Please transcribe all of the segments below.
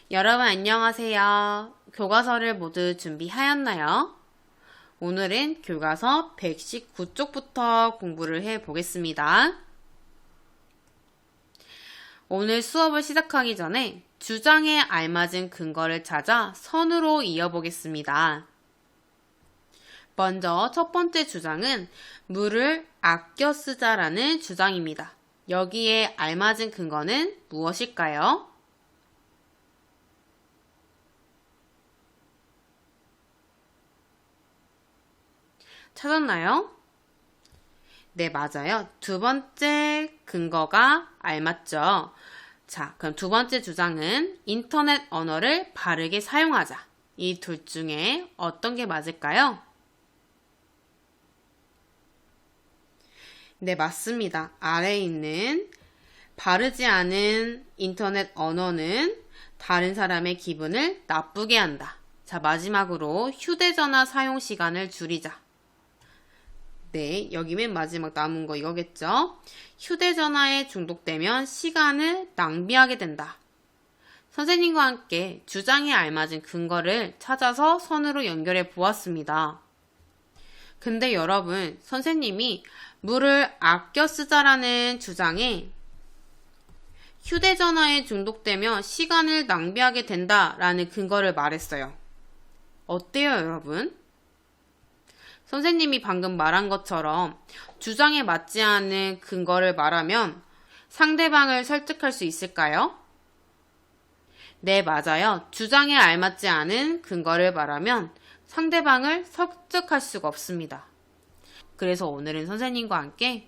여러분 안녕하세요. 교과서를 모두 준비하였나요? 오늘은 교과서 119쪽부터 공부를 해보겠습니다. 오늘 수업을 시작하기 전에 주장에 알맞은 근거를 찾아 선으로 이어보겠습니다. 먼저 첫 번째 주장은 물을 아껴 쓰자라는 주장입니다. 여기에 알맞은 근거는 무엇일까요? 찾았나요? 네, 맞아요. 두 번째 근거가 알맞죠. 자, 그럼 두 번째 주장은 인터넷 언어를 바르게 사용하자. 이 둘 중에 어떤 게 맞을까요? 네, 맞습니다. 아래에 있는 바르지 않은 인터넷 언어는 다른 사람의 기분을 나쁘게 한다. 자, 마지막으로 휴대전화 사용 시간을 줄이자. 네, 여기 맨 마지막 남은 거 이거겠죠? 휴대전화에 중독되면 시간을 낭비하게 된다. 선생님과 함께 주장에 알맞은 근거를 찾아서 선으로 연결해 보았습니다. 근데 여러분, 선생님이 물을 아껴 쓰자라는 주장에 휴대전화에 중독되면 시간을 낭비하게 된다라는 근거를 말했어요. 어때요, 여러분? 선생님이 방금 말한 것처럼 주장에 맞지 않는 근거를 말하면 상대방을 설득할 수 있을까요? 네, 맞아요. 주장에 알맞지 않은 근거를 말하면 상대방을 설득할 수가 없습니다. 그래서 오늘은 선생님과 함께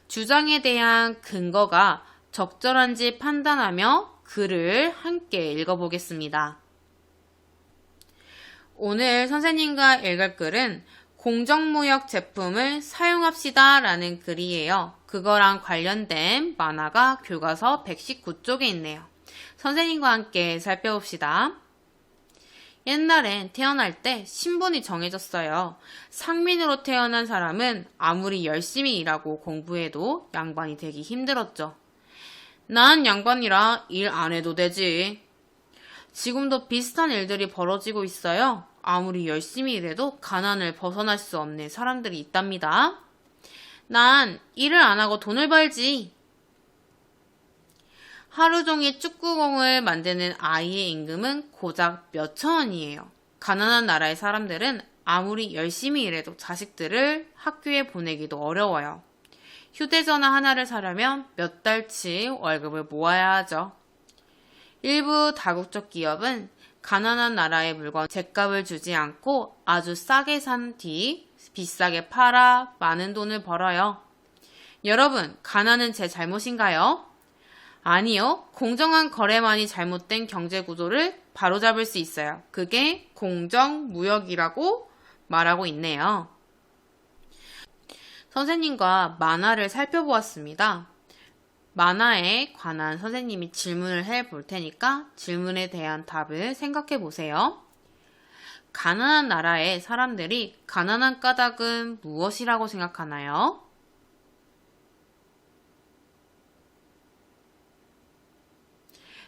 주장에 대한 근거가 적절한지 판단하며 글을 함께 읽어보겠습니다. 오늘 선생님과 읽을 글은 공정무역 제품을 사용합시다 라는 글이에요. 그거랑 관련된 만화가 교과서 119쪽에 있네요. 선생님과 함께 살펴봅시다. 옛날엔 태어날 때 신분이 정해졌어요. 상민으로 태어난 사람은 아무리 열심히 일하고 공부해도 양반이 되기 힘들었죠. 난 양반이라 일 안 해도 되지. 지금도 비슷한 일들이 벌어지고 있어요. 아무리 열심히 일해도 가난을 벗어날 수 없는 사람들이 있답니다. 난 일을 안 하고 돈을 벌지. 하루 종일 축구공을 만드는 아이의 임금은 고작 몇천 원이에요. 가난한 나라의 사람들은 아무리 열심히 일해도 자식들을 학교에 보내기도 어려워요. 휴대전화 하나를 사려면 몇 달치 월급을 모아야 하죠. 일부 다국적 기업은 가난한 나라의 물건 죗값을 주지 않고 아주 싸게 산 뒤 비싸게 팔아 많은 돈을 벌어요. 여러분, 가난은 제 잘못인가요? 아니요. 공정한 거래만이 잘못된 경제 구조를 바로잡을 수 있어요. 그게 공정무역이라고 말하고 있네요. 선생님과 만화를 살펴보았습니다. 만화에 관한 선생님이 질문을 해볼 테니까 질문에 대한 답을 생각해 보세요. 가난한 나라의 사람들이 가난한 까닭은 무엇이라고 생각하나요?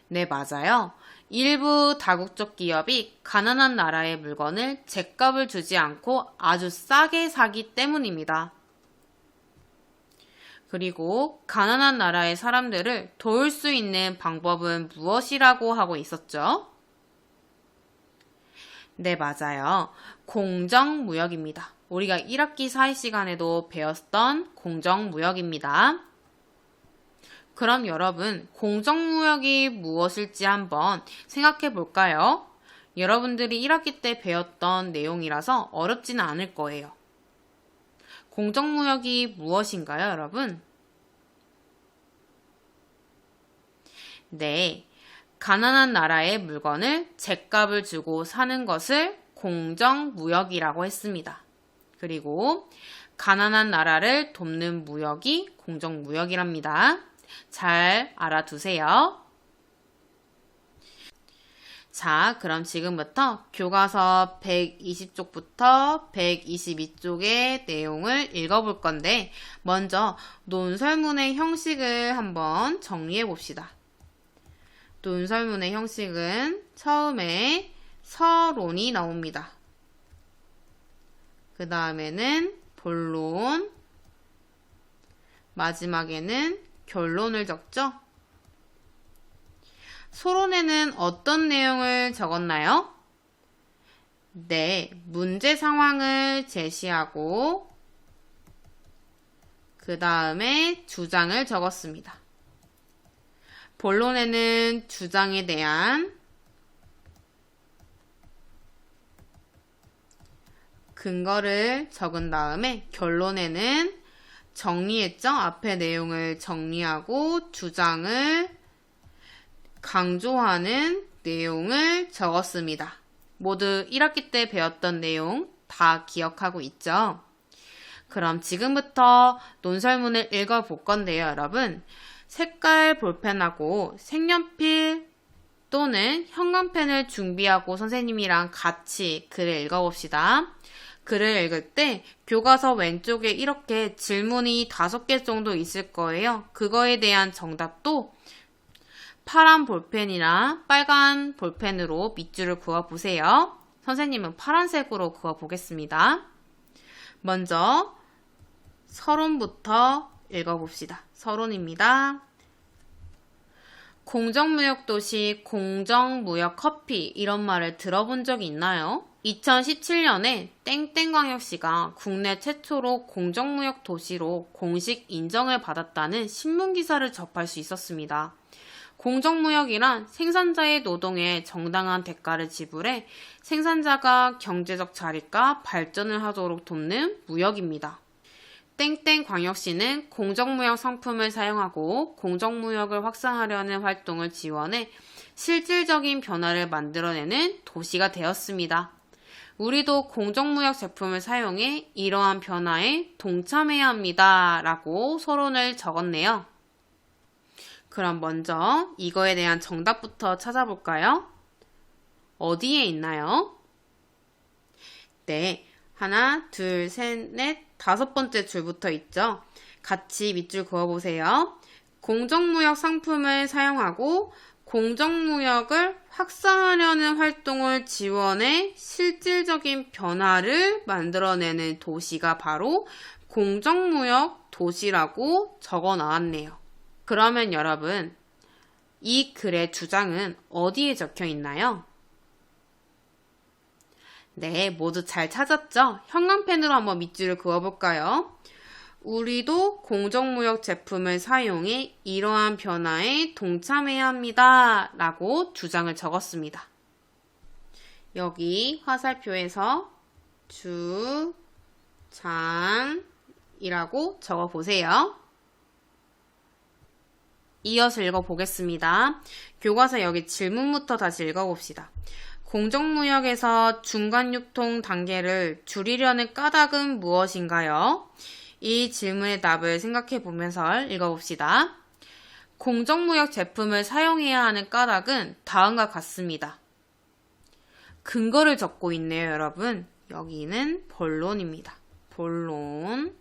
네, 맞아요. 일부 다국적 기업이 가난한 나라의 물건을 죗값을 주지 않고 아주 싸게 사기 때문입니다. 그리고 가난한 나라의 사람들을 도울 수 있는 방법은 무엇이라고 하고 있었죠? 네, 맞아요. 공정무역입니다. 우리가 1학기 사회 시간에도 배웠던 공정무역입니다. 그럼 여러분, 공정무역이 무엇일지 한번 생각해 볼까요? 여러분들이 1학기 때 배웠던 내용이라서 어렵지는 않을 거예요. 공정무역이 무엇인가요, 여러분? 네, 가난한 나라의 물건을 죗값을 주고 사는 것을 공정무역이라고 했습니다. 그리고 가난한 나라를 돕는 무역이 공정무역이랍니다. 잘 알아두세요. 자, 그럼 지금부터 교과서 120쪽부터 122쪽의 내용을 읽어볼 건데 먼저 논설문의 형식을 한번 정리해 봅시다. 논설문의 형식은 처음에 서론이 나옵니다. 그 다음에는 본론, 마지막에는 결론을 적죠. 서론에는 어떤 내용을 적었나요? 네, 문제 상황을 제시하고 그 다음에 주장을 적었습니다. 본론에는 주장에 대한 근거를 적은 다음에 결론에는 정리했죠? 앞에 내용을 정리하고 주장을 강조하는 내용을 적었습니다. 모두 1학기 때 배웠던 내용 다 기억하고 있죠? 그럼 지금부터 논설문을 읽어볼 건데요, 여러분. 색깔 볼펜하고 색연필 또는 형광펜을 준비하고 선생님이랑 같이 글을 읽어봅시다. 글을 읽을 때 교과서 왼쪽에 이렇게 질문이 5개 정도 있을 거예요. 그거에 대한 정답도 파란 볼펜이나 빨간 볼펜으로 밑줄을 그어보세요. 선생님은 파란색으로 그어보겠습니다. 먼저 서론부터 읽어봅시다. 서론입니다. 공정무역도시, 공정무역커피 이런 말을 들어본 적이 있나요? 2017년에 땡땡광역시가 국내 최초로 공정무역도시로 공식 인정을 받았다는 신문기사를 접할 수 있었습니다. 공정무역이란 생산자의 노동에 정당한 대가를 지불해 생산자가 경제적 자립과 발전을 하도록 돕는 무역입니다. 땡땡광역시는 공정무역 상품을 사용하고 공정무역을 확산하려는 활동을 지원해 실질적인 변화를 만들어내는 도시가 되었습니다. 우리도 공정무역 제품을 사용해 이러한 변화에 동참해야 합니다. 라고 서론을 적었네요. 그럼 먼저 이거에 대한 정답부터 찾아볼까요? 어디에 있나요? 네, 하나, 둘, 셋, 넷, 5번째 줄부터 있죠. 같이 밑줄 그어보세요. 공정무역 상품을 사용하고 공정무역을 확산하려는 활동을 지원해 실질적인 변화를 만들어내는 도시가 바로 공정무역 도시라고 적어 나왔네요. 그러면 여러분, 이 글의 주장은 어디에 적혀 있나요? 네, 모두 잘 찾았죠? 형광펜으로 한번 밑줄을 그어볼까요? 우리도 공정무역 제품을 사용해 이러한 변화에 동참해야 합니다. 라고 주장을 적었습니다. 여기 화살표에서 주장이라고 적어보세요. 이어서 읽어보겠습니다. 교과서 여기 질문부터 다시 읽어봅시다. 공정무역에서 중간유통 단계를 줄이려는 까닭은 무엇인가요? 이 질문의 답을 생각해 보면서 읽어봅시다. 공정무역 제품을 사용해야 하는 까닭은 다음과 같습니다. 근거를 적고 있네요, 여러분. 여기는 본론입니다. 본론.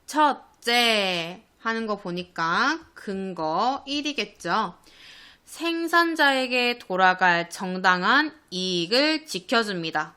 첫째 하는 거 보니까 근거 1이겠죠. 생산자에게 돌아갈 정당한 이익을 지켜줍니다.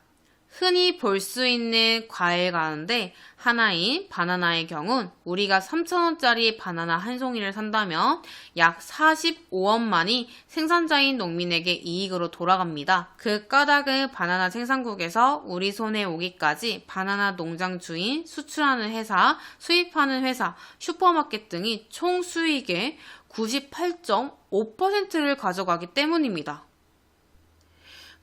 흔히 볼 수 있는 과일 가운데 하나인 바나나의 경우는 우리가 3,000원짜리 바나나 한 송이를 산다면 약 45원만이 생산자인 농민에게 이익으로 돌아갑니다. 그 까닭은 바나나 생산국에서 우리 손에 오기까지 바나나 농장 주인, 수출하는 회사, 수입하는 회사, 슈퍼마켓 등이 총 수익의 98.5%를 가져가기 때문입니다.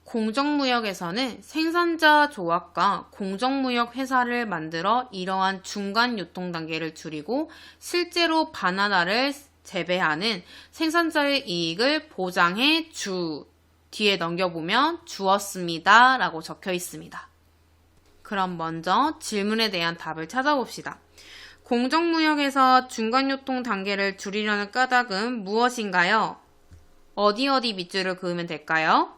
공정무역에서는 생산자 조합과 공정무역 회사를 만들어 이러한 중간 유통 단계를 줄이고 실제로 바나나를 재배하는 생산자의 이익을 보장해 뒤에 넘겨보면 주었습니다. 라고 적혀 있습니다. 그럼 먼저 질문에 대한 답을 찾아봅시다. 공정무역에서 중간 유통 단계를 줄이려는 까닭은 무엇인가요? 어디 밑줄을 그으면 될까요?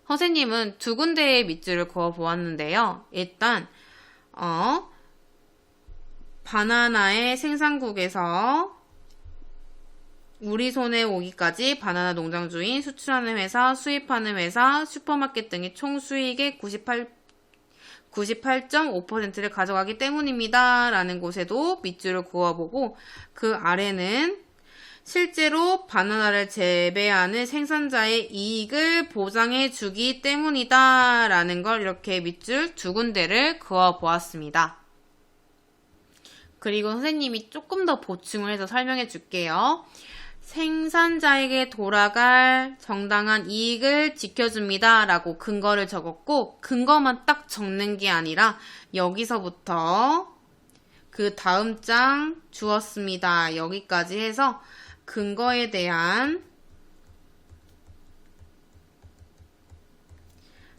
선생님은 두 군데의 밑줄을 그어 보았는데요. 일단 바나나의 생산국에서 우리 손에 오기까지 바나나 농장 주인, 수출하는 회사, 수입하는 회사, 슈퍼마켓 등의 총 수익의 98.5%를 가져가기 때문입니다. 라는 곳에도 밑줄을 그어보고 그 아래는 실제로 바나나를 재배하는 생산자의 이익을 보장해 주기 때문이다. 라는 걸 이렇게 밑줄 두 군데를 그어 보았습니다. 그리고 선생님이 조금 더 보충을 해서 설명해 줄게요. 생산자에게 돌아갈 정당한 이익을 지켜줍니다. 라고 근거를 적었고, 근거만 딱 적는 게 아니라 여기서부터 그 다음 장 주었습니다. 여기까지 해서 근거에 대한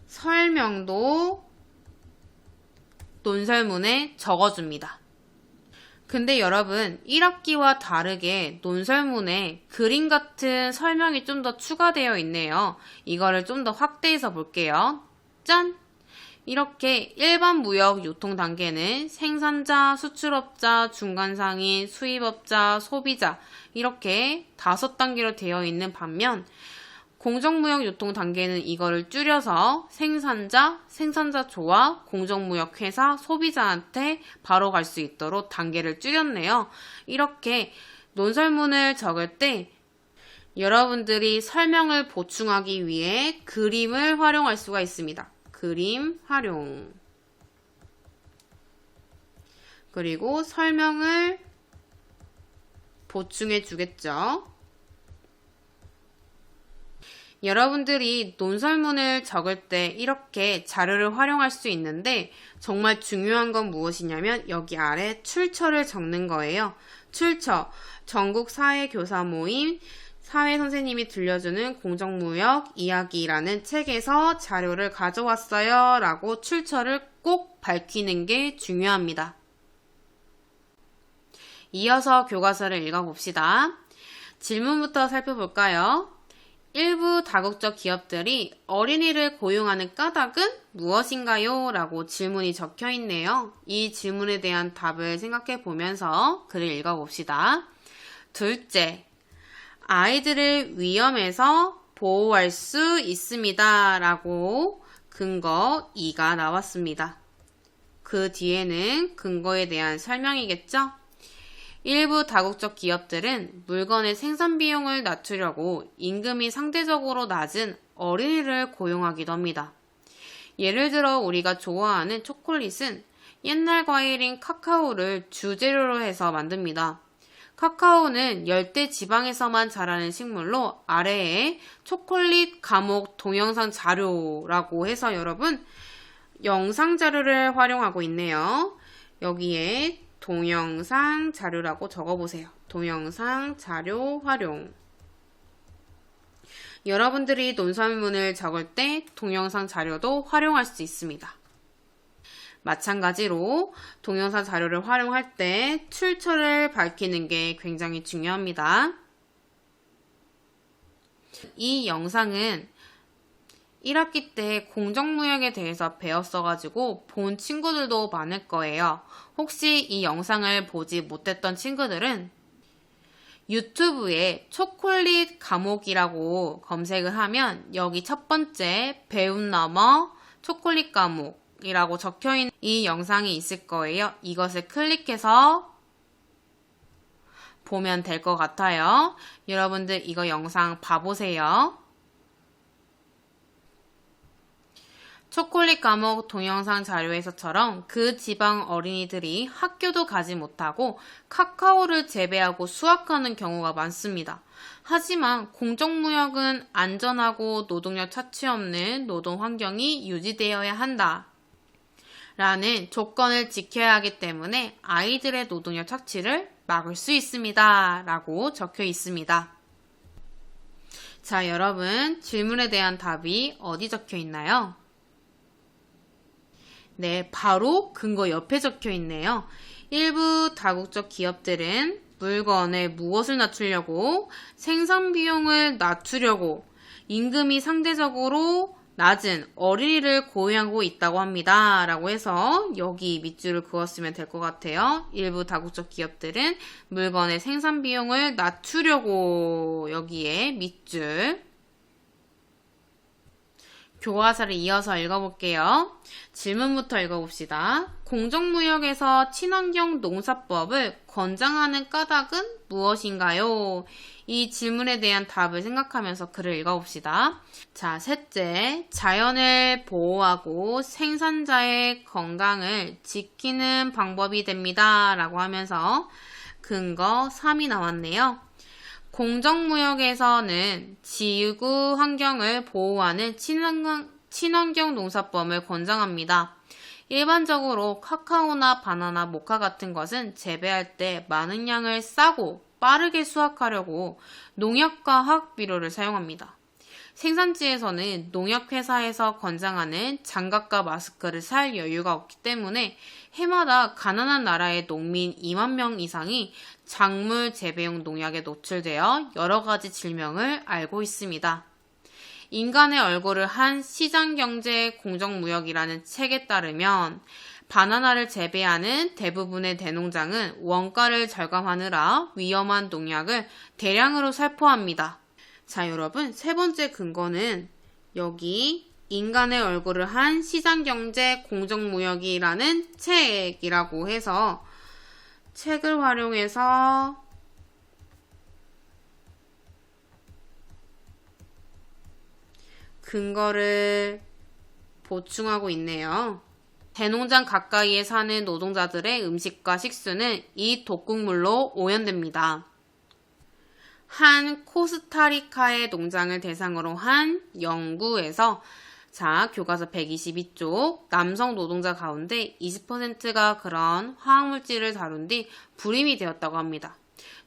설명도 논설문에 적어줍니다. 근데 여러분 1학기와 다르게 논설문에 그림 같은 설명이 좀 더 추가되어 있네요. 이거를 좀 더 확대해서 볼게요. 짠! 이렇게 일반 무역 유통 단계는 생산자, 수출업자, 중간상인, 수입업자, 소비자 이렇게 5단계로 되어 있는 반면 공정무역 유통 단계는 이거를 줄여서 생산자, 생산자 조합, 공정무역회사, 소비자한테 바로 갈 수 있도록 단계를 줄였네요. 이렇게 논설문을 적을 때 여러분들이 설명을 보충하기 위해 그림을 활용할 수가 있습니다. 그림 활용. 그리고 설명을 보충해 주겠죠. 여러분들이 논설문을 적을 때 이렇게 자료를 활용할 수 있는데 정말 중요한 건 무엇이냐면 여기 아래 출처를 적는 거예요. 출처, 전국 사회교사 모임, 사회선생님이 들려주는 공정무역 이야기라는 책에서 자료를 가져왔어요 라고 출처를 꼭 밝히는 게 중요합니다. 이어서 교과서를 읽어봅시다. 질문부터 살펴볼까요? 일부 다국적 기업들이 어린이를 고용하는 까닭은 무엇인가요? 라고 질문이 적혀 있네요. 이 질문에 대한 답을 생각해 보면서 글을 읽어봅시다. 둘째, 아이들을 위험에서 보호할 수 있습니다. 라고 근거 2가 나왔습니다. 그 뒤에는 근거에 대한 설명이겠죠? 일부 다국적 기업들은 물건의 생산 비용을 낮추려고 임금이 상대적으로 낮은 어린이를 고용하기도 합니다. 예를 들어 우리가 좋아하는 초콜릿은 옛날 과일인 카카오를 주재료로 해서 만듭니다. 카카오는 열대 지방에서만 자라는 식물로 아래에 초콜릿 감옥 동영상 자료라고 해서 여러분 영상 자료를 활용하고 있네요. 여기에 동영상 자료라고 적어보세요. 동영상 자료 활용. 여러분들이 논설문을 적을 때 동영상 자료도 활용할 수 있습니다. 마찬가지로 동영상 자료를 활용할 때 출처를 밝히는 게 굉장히 중요합니다. 이 영상은 1학기 때 공정무역에 대해서 배웠어가지고 본 친구들도 많을 거예요. 혹시 이 영상을 보지 못했던 친구들은 유튜브에 초콜릿 감옥이라고 검색을 하면 여기 첫 번째 배운 너머 초콜릿 감옥이라고 적혀있는 이 영상이 있을 거예요. 이것을 클릭해서 보면 될 것 같아요. 여러분들 이거 영상 봐보세요. 초콜릿 감옥 동영상 자료에서처럼 그 지방 어린이들이 학교도 가지 못하고 카카오를 재배하고 수확하는 경우가 많습니다. 하지만 공정무역은 안전하고 노동력 차취 없는 노동 환경이 유지되어야 한다. 라는 조건을 지켜야 하기 때문에 아이들의 노동력 착취를 막을 수 있습니다. 라고 적혀 있습니다. 자, 여러분 질문에 대한 답이 어디 적혀 있나요? 네, 바로 근거 옆에 적혀 있네요. 일부 다국적 기업들은 물건의 무엇을 낮추려고 생산 비용을 낮추려고 임금이 상대적으로 낮은 어린이를 고용하고 있다고 합니다. 라고 해서 여기 밑줄을 그었으면 될 것 같아요. 일부 다국적 기업들은 물건의 생산 비용을 낮추려고 여기에 밑줄. 교과서를 이어서 읽어볼게요. 질문부터 읽어봅시다. 공정무역에서 친환경 농사법을 권장하는 까닭은 무엇인가요? 이 질문에 대한 답을 생각하면서 글을 읽어봅시다. 자, 셋째, 자연을 보호하고 생산자의 건강을 지키는 방법이 됩니다. 라고 하면서 근거 3이 나왔네요. 공정무역에서는 지구 환경을 보호하는 친환경 농사법을 권장합니다. 일반적으로 카카오나 바나나, 모카 같은 것은 재배할 때 많은 양을 싸고 빠르게 수확하려고 농약과 화학비료를 사용합니다. 생산지에서는 농약회사에서 권장하는 장갑과 마스크를 살 여유가 없기 때문에 해마다 가난한 나라의 농민 2만 명 이상이 작물 재배용 농약에 노출되어 여러 가지 질병을 앓고 있습니다. 인간의 얼굴을 한 시장경제 공정무역이라는 책에 따르면 바나나를 재배하는 대부분의 대농장은 원가를 절감하느라 위험한 농약을 대량으로 살포합니다. 자, 여러분, 세 번째 근거는 여기 인간의 얼굴을 한 시장경제 공정무역이라는 책이라고 해서 책을 활용해서 근거를 보충하고 있네요. 대농장 가까이에 사는 노동자들의 음식과 식수는 이 독극물로 오염됩니다. 한 코스타리카의 농장을 대상으로 한 연구에서 자, 교과서 122쪽 남성 노동자 가운데 20%가 그런 화학물질을 다룬 뒤 불임이 되었다고 합니다.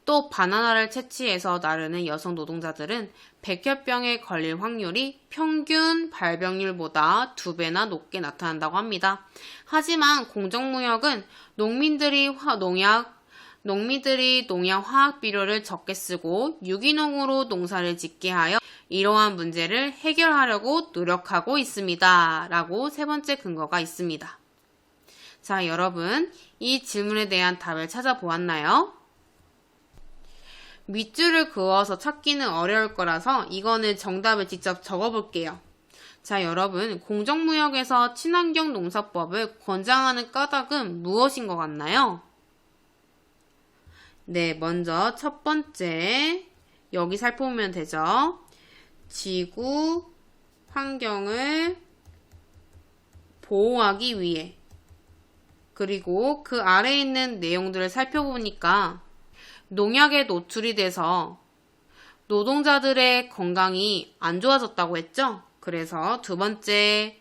또 바나나를 채취해서 나르는 여성 노동자들은 백혈병에 걸릴 확률이 평균 발병률보다 2배나 높게 나타난다고 합니다. 하지만 공정무역은 농민들이 농약 화학 비료를 적게 쓰고 유기농으로 농사를 짓게 하여 이러한 문제를 해결하려고 노력하고 있습니다. 라고 세 번째 근거가 있습니다. 자, 여러분, 이 질문에 대한 답을 찾아보았나요? 밑줄을 그어서 찾기는 어려울 거라서 이거는 정답을 직접 적어볼게요. 자, 여러분, 공정무역에서 친환경 농사법을 권장하는 까닭은 무엇인 것 같나요? 네, 먼저 첫 번째, 여기 살펴보면 되죠. 지구 환경을 보호하기 위해. 그리고 그 아래에 있는 내용들을 살펴보니까 농약에 노출이 돼서 노동자들의 건강이 안 좋아졌다고 했죠? 그래서 두 번째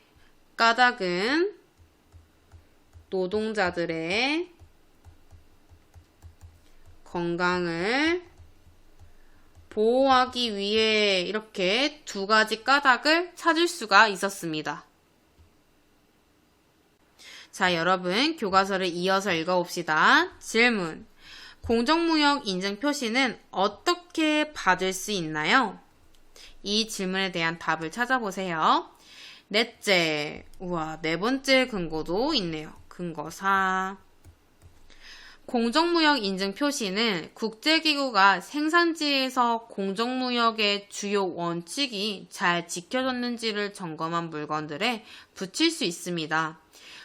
까닭은 노동자들의 건강을 보호하기 위해 이렇게 두 가지 까닭을 찾을 수가 있었습니다. 자, 여러분, 교과서를 이어서 읽어봅시다. 질문. 공정무역 인증 표시는 어떻게 받을 수 있나요? 이 질문에 대한 답을 찾아보세요. 넷째, 네 번째 근거도 있네요. 근거 4. 공정무역 인증 표시는 국제기구가 생산지에서 공정무역의 주요 원칙이 잘 지켜졌는지를 점검한 물건들에 붙일 수 있습니다.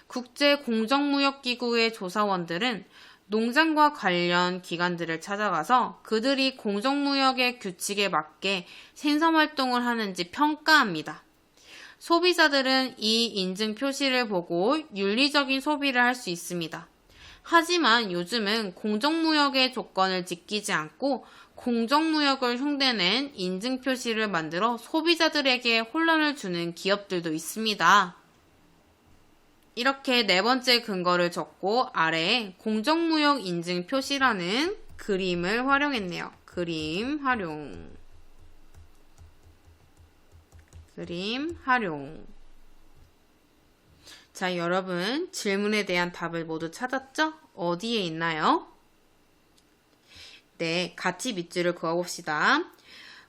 국제공정무역기구의 조사원들은 농장과 관련 기관들을 찾아가서 그들이 공정무역의 규칙에 맞게 생산활동을 하는지 평가합니다. 소비자들은 이 인증 표시를 보고 윤리적인 소비를 할 수 있습니다. 하지만 요즘은 공정무역의 조건을 지키지 않고 공정무역을 흉내낸 인증 표시를 만들어 소비자들에게 혼란을 주는 기업들도 있습니다. 이렇게 네 번째 근거를 적고 아래에 공정무역 인증 표시라는 그림을 활용했네요. 그림 활용. 자, 여러분, 질문에 대한 답을 모두 찾았죠? 어디에 있나요? 네, 같이 밑줄을 그어봅시다.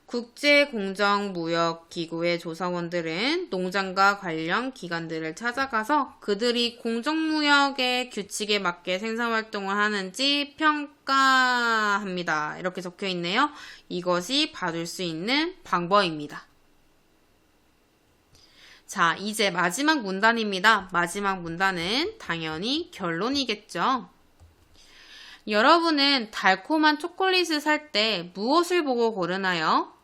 국제공정무역기구의 조사원들은 농장과 관련 기관들을 찾아가서 그들이 공정무역의 규칙에 맞게 생산활동을 하는지 평가합니다. 이렇게 적혀 있네요. 이것이 받을 수 있는 방법입니다. 자, 이제 마지막 문단입니다. 마지막 문단은 당연히 결론이겠죠. 여러분은 달콤한 초콜릿을 살 때 무엇을 보고 고르나요?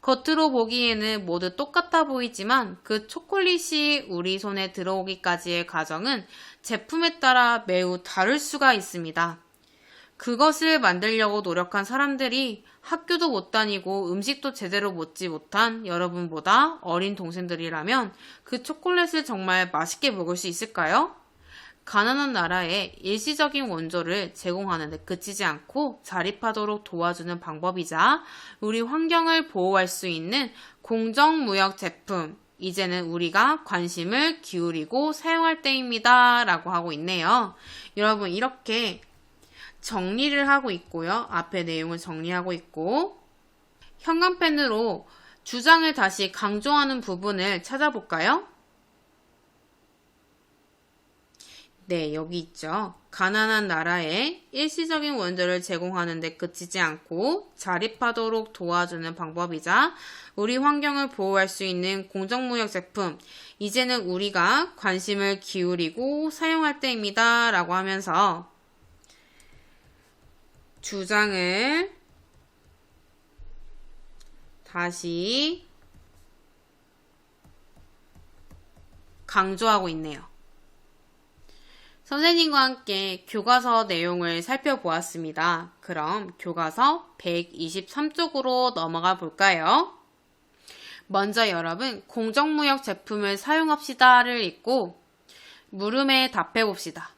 겉으로 보기에는 모두 똑같아 보이지만 그 초콜릿이 우리 손에 들어오기까지의 과정은 제품에 따라 매우 다를 수가 있습니다. 그것을 만들려고 노력한 사람들이 학교도 못 다니고 음식도 제대로 먹지 못한 여러분보다 어린 동생들이라면 그 초콜릿을 정말 맛있게 먹을 수 있을까요? 가난한 나라에 일시적인 원조를 제공하는 데 그치지 않고 자립하도록 도와주는 방법이자 우리 환경을 보호할 수 있는 공정무역 제품, 이제는 우리가 관심을 기울이고 사용할 때입니다. 라고 하고 있네요. 여러분, 이렇게 정리를 하고 있고요. 앞에 내용을 정리하고 있고, 형광펜으로 주장을 다시 강조하는 부분을 찾아볼까요? 네, 여기 있죠. 가난한 나라에 일시적인 원조를 제공하는 데 그치지 않고 자립하도록 도와주는 방법이자 우리 환경을 보호할 수 있는 공정무역 제품, 이제는 우리가 관심을 기울이고 사용할 때입니다. 라고 하면서 주장을 다시 강조하고 있네요. 선생님과 함께 교과서 내용을 살펴보았습니다. 그럼 교과서 123쪽으로 넘어가 볼까요? 먼저 여러분, 공정무역 제품을 사용합시다를 읽고 물음에 답해 봅시다.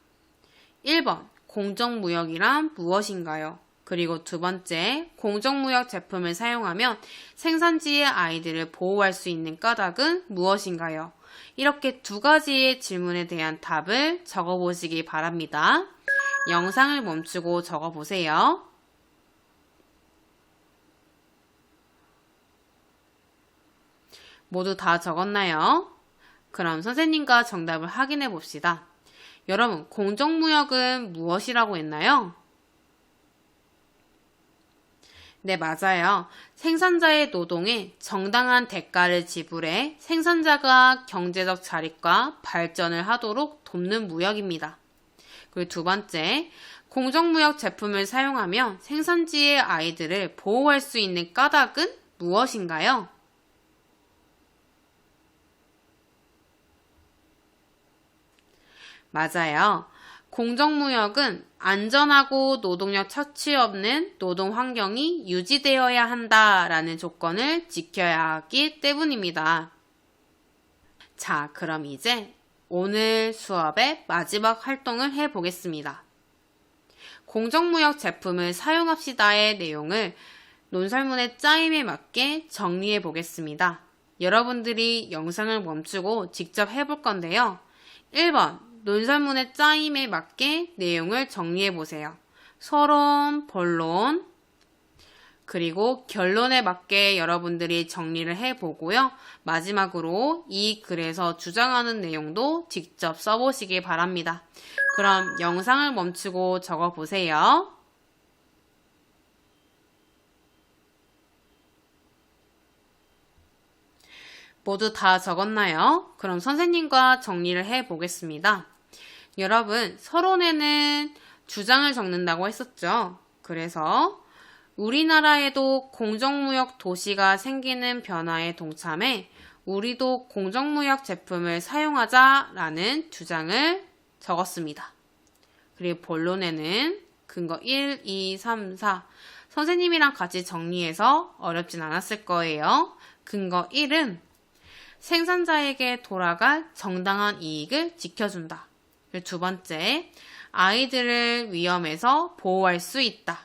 1번, 공정무역이란 무엇인가요? 그리고 두 번째, 공정무역 제품을 사용하면 생산지의 아이들을 보호할 수 있는 까닭은 무엇인가요? 이렇게 두 가지의 질문에 대한 답을 적어보시기 바랍니다. 영상을 멈추고 적어보세요. 모두 다 적었나요? 그럼 선생님과 정답을 확인해 봅시다. 여러분, 공정무역은 무엇이라고 했나요? 네, 맞아요. 생산자의 노동에 정당한 대가를 지불해 생산자가 경제적 자립과 발전을 하도록 돕는 무역입니다. 그리고 두 번째, 공정무역 제품을 사용하며 생산지의 아이들을 보호할 수 있는 까닭은 무엇인가요? 맞아요. 공정무역은 안전하고 노동력 착취 없는 노동 환경이 유지되어야 한다라는 조건을 지켜야 하기 때문입니다. 자, 그럼 이제 오늘 수업의 마지막 활동을 해보겠습니다. 공정무역 제품을 사용합시다의 내용을 논설문의 짜임에 맞게 정리해 보겠습니다. 여러분들이 영상을 멈추고 직접 해볼 건데요. 1번, 논설문의 짜임에 맞게 내용을 정리해 보세요. 서론, 본론, 그리고 결론에 맞게 여러분들이 정리를 해보고요. 마지막으로 이 글에서 주장하는 내용도 직접 써보시기 바랍니다. 그럼 영상을 멈추고 적어보세요. 모두 다 적었나요? 그럼 선생님과 정리를 해보겠습니다. 여러분, 서론에는 주장을 적는다고 했었죠. 그래서 우리나라에도 공정무역 도시가 생기는 변화에 동참해 우리도 공정무역 제품을 사용하자라는 주장을 적었습니다. 그리고 본론에는 근거 1, 2, 3, 4 선생님이랑 같이 정리해서 어렵진 않았을 거예요. 근거 1은 생산자에게 돌아갈 정당한 이익을 지켜준다. 두 번째, 아이들을 위험에서 보호할 수 있다.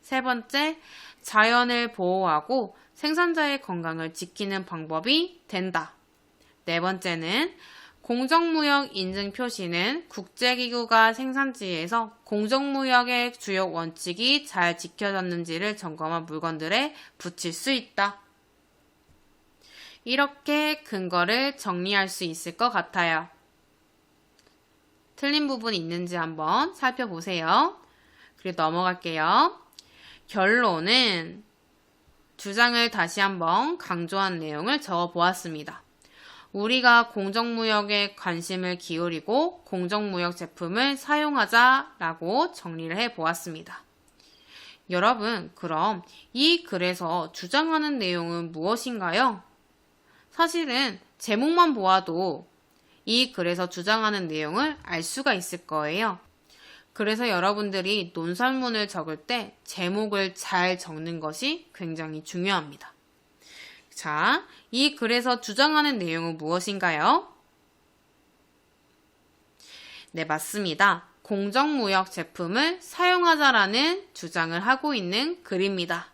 세 번째, 자연을 보호하고 생산자의 건강을 지키는 방법이 된다. 네 번째는 공정무역 인증 표시는 국제기구가 생산지에서 공정무역의 주요 원칙이 잘 지켜졌는지를 점검한 물건들에 붙일 수 있다. 이렇게 근거를 정리할 수 있을 것 같아요. 틀린 부분이 있는지 한번 살펴보세요. 그리고 넘어갈게요. 결론은 주장을 다시 한번 강조한 내용을 적어보았습니다. 우리가 공정무역에 관심을 기울이고 공정무역 제품을 사용하자라고 정리를 해보았습니다. 여러분, 그럼 이 글에서 주장하는 내용은 무엇인가요? 사실은 제목만 보아도 이 글에서 주장하는 내용을 알 수가 있을 거예요. 그래서 여러분들이 논설문을 적을 때 제목을 잘 적는 것이 굉장히 중요합니다. 자, 이 글에서 주장하는 내용은 무엇인가요? 네, 맞습니다. 공정무역 제품을 사용하자라는 주장을 하고 있는 글입니다.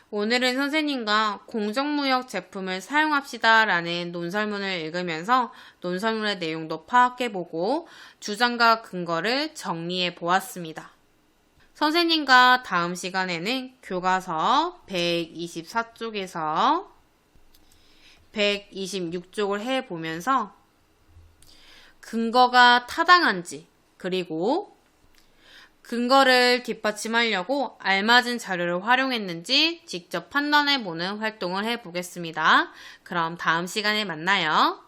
오늘은 선생님과 공정무역 제품을 사용합시다 라는 논설문을 읽으면서 논설문의 내용도 파악해보고 주장과 근거를 정리해 보았습니다. 선생님과 다음 시간에는 교과서 124쪽에서 126쪽을 해보면서 근거가 타당한지 그리고 근거를 뒷받침하려고 알맞은 자료를 활용했는지 직접 판단해보는 활동을 해보겠습니다. 그럼 다음 시간에 만나요.